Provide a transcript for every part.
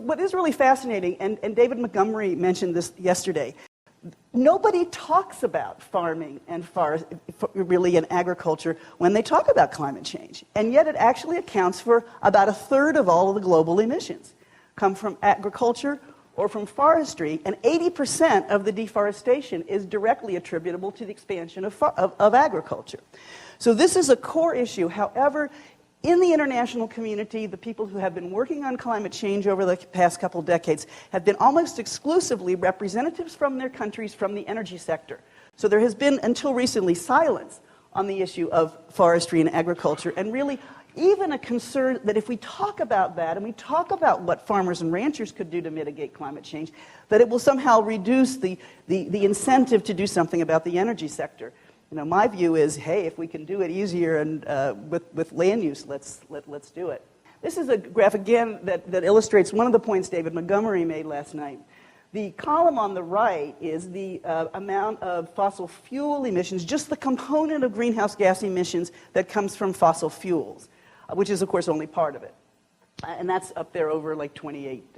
what is really fascinating, and David Montgomery mentioned this yesterday, nobody talks about farming and really in agriculture when they talk about climate change. And yet it actually accounts for about a third of all of the global emissions come from agriculture or from forestry, and 80% of the deforestation is directly attributable to the expansion of agriculture. So this is a core issue. However, in the international community, the people who have been working on climate change over the past couple decades have been almost exclusively representatives from their countries from the energy sector. So there has been, until recently, silence on the issue of forestry and agriculture, and really even a concern that if we talk about that and we talk about what farmers and ranchers could do to mitigate climate change, that it will somehow reduce the incentive to do something about the energy sector. You know, my view is, hey, if we can do it easier and with land use, let's do it. This is a graph, again, that illustrates one of the points David Montgomery made last night. The column on the right is the amount of fossil fuel emissions, just the component of greenhouse gas emissions that comes from fossil fuels, which is, of course, only part of it. And that's up there over like 28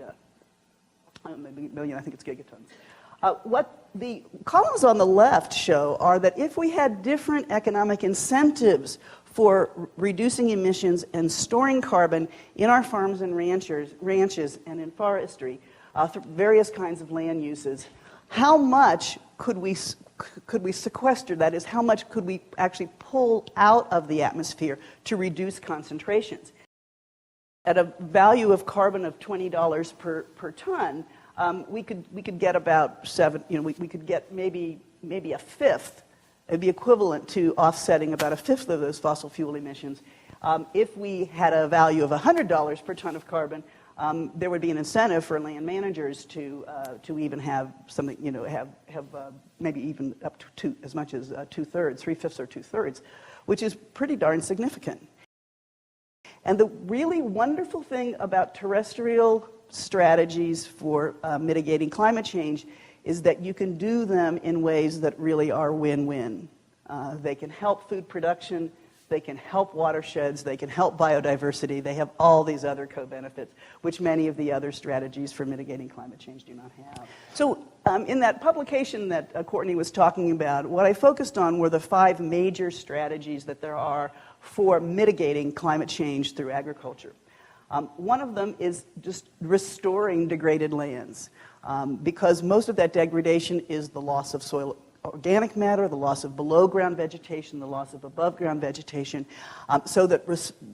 million, I think it's gigatons. What the columns on the left show are that if we had different economic incentives for reducing emissions and storing carbon in our farms and ranches and in forestry, through various kinds of land uses, how much could we sequester? That is, how much could we actually pull out of the atmosphere to reduce concentrations? At a value of carbon of $20 per ton, we could get about we could get maybe a fifth. It'd be equivalent to offsetting about a fifth of those fossil fuel emissions. If we had a value of $100 per ton of carbon, there would be an incentive for land managers to even have something, have maybe even up to as much as 2/3, 3/5 or 2/3, which is pretty darn significant. And the really wonderful thing about terrestrial strategies for mitigating climate change is that you can do them in ways that really are win-win. They can help food production, they can help watersheds, they can help biodiversity, they have all these other co-benefits, which many of the other strategies for mitigating climate change do not have. So in that publication that Courtney was talking about, what I focused on were the 5 major strategies that there are for mitigating climate change through agriculture. One of them is just restoring degraded lands, because most of that degradation is the loss of soil organic matter, the loss of below-ground vegetation, the loss of above-ground vegetation, so that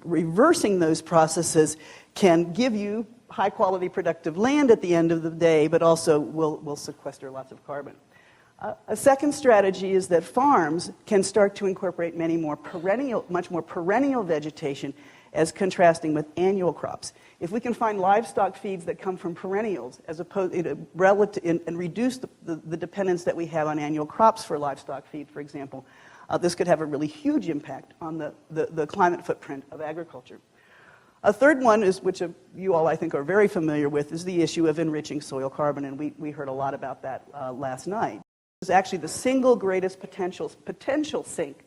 reversing those processes can give you high-quality productive land at the end of the day, but also will sequester lots of carbon. A second strategy is that farms can start to incorporate much more perennial vegetation as contrasting with annual crops. If we can find livestock feeds that come from perennials as opposed and reduce the dependence that we have on annual crops for livestock feed, for example, this could have a really huge impact on the climate footprint of agriculture. A third one is, which you all I think are very familiar with, is the issue of enriching soil carbon, and we heard a lot about that last night. It's actually the single greatest potential sink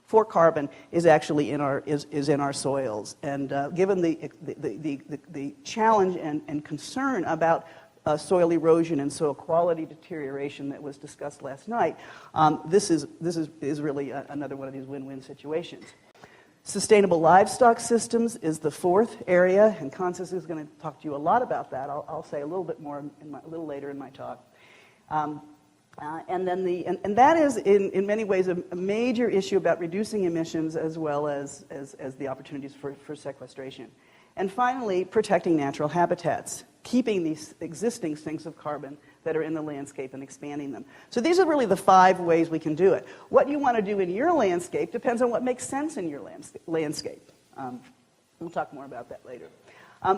for carbon is actually in our soils, and given the challenge and concern about soil erosion and soil quality deterioration that was discussed last night, this is really another one of these win-win situations. Sustainable livestock systems is the fourth area, and Constance is going to talk to you a lot about that. I'll say a little bit more a little later in my talk. And that is in many ways a major issue about reducing emissions as well as the opportunities for sequestration. And finally, protecting natural habitats, keeping these existing sinks of carbon that are in the landscape and expanding them. So these are really the 5 ways we can do it. What you want to do in your landscape depends on what makes sense in your landscape. We'll talk more about that later.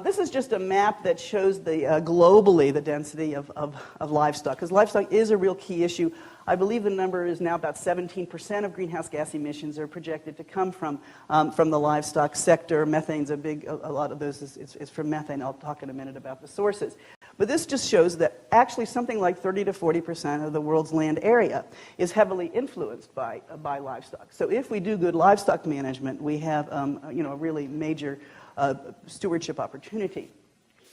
This is just a map that shows globally the density of livestock, because livestock is a real key issue. I believe the number is now about 17% of greenhouse gas emissions are projected to come from the livestock sector. Methane's a lot of those is from methane. I'll talk in a minute about the sources. But this just shows that actually something like 30 to 40% of the world's land area is heavily influenced by livestock. So if we do good livestock management, we have a really major stewardship opportunity.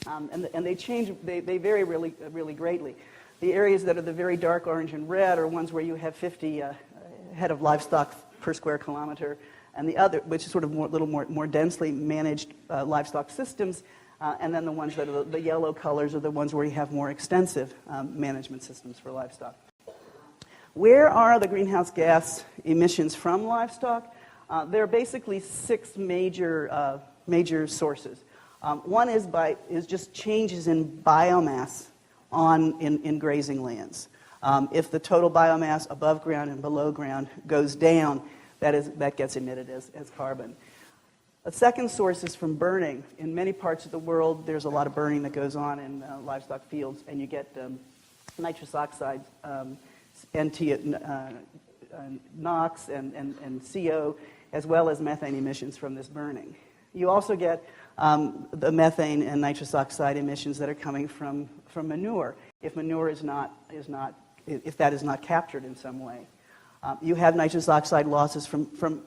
And they change, they vary really, really greatly. The areas that are the very dark orange and red are ones where you have 50 head of livestock per square kilometer, and the other, which is sort of little more densely managed livestock systems, and then the ones that are the yellow colors are the ones where you have more extensive management systems for livestock. Where are the greenhouse gas emissions from livestock? There are basically 6 major sources. One is just changes in biomass in grazing lands. If the total biomass above ground and below ground goes down, that gets emitted as carbon. A second source is from burning. In many parts of the world, there's a lot of burning that goes on in livestock fields, and you get nitrous oxides, NOx and CO, as well as methane emissions from this burning. You also get the methane and nitrous oxide emissions that are coming from manure, if manure if that is not captured in some way. You have nitrous oxide losses from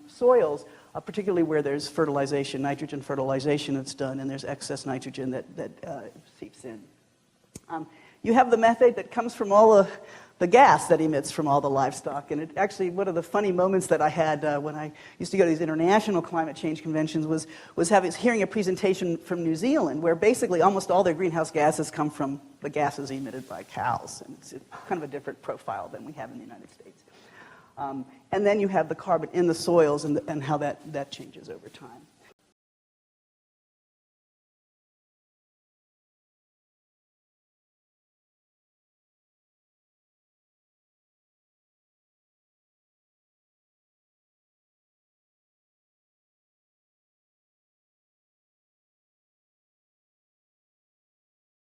soils, particularly where there's fertilization, nitrogen fertilization that's done, and there's excess nitrogen that seeps in. You have the methane that comes from all the gas that emits from all the livestock. And actually, one of the funny moments that I had when I used to go to these international climate change conventions was hearing a presentation from New Zealand, where basically almost all their greenhouse gases come from the gases emitted by cows. And it's kind of a different profile than we have in the United States. And then you have the carbon in the soils and how that changes over time.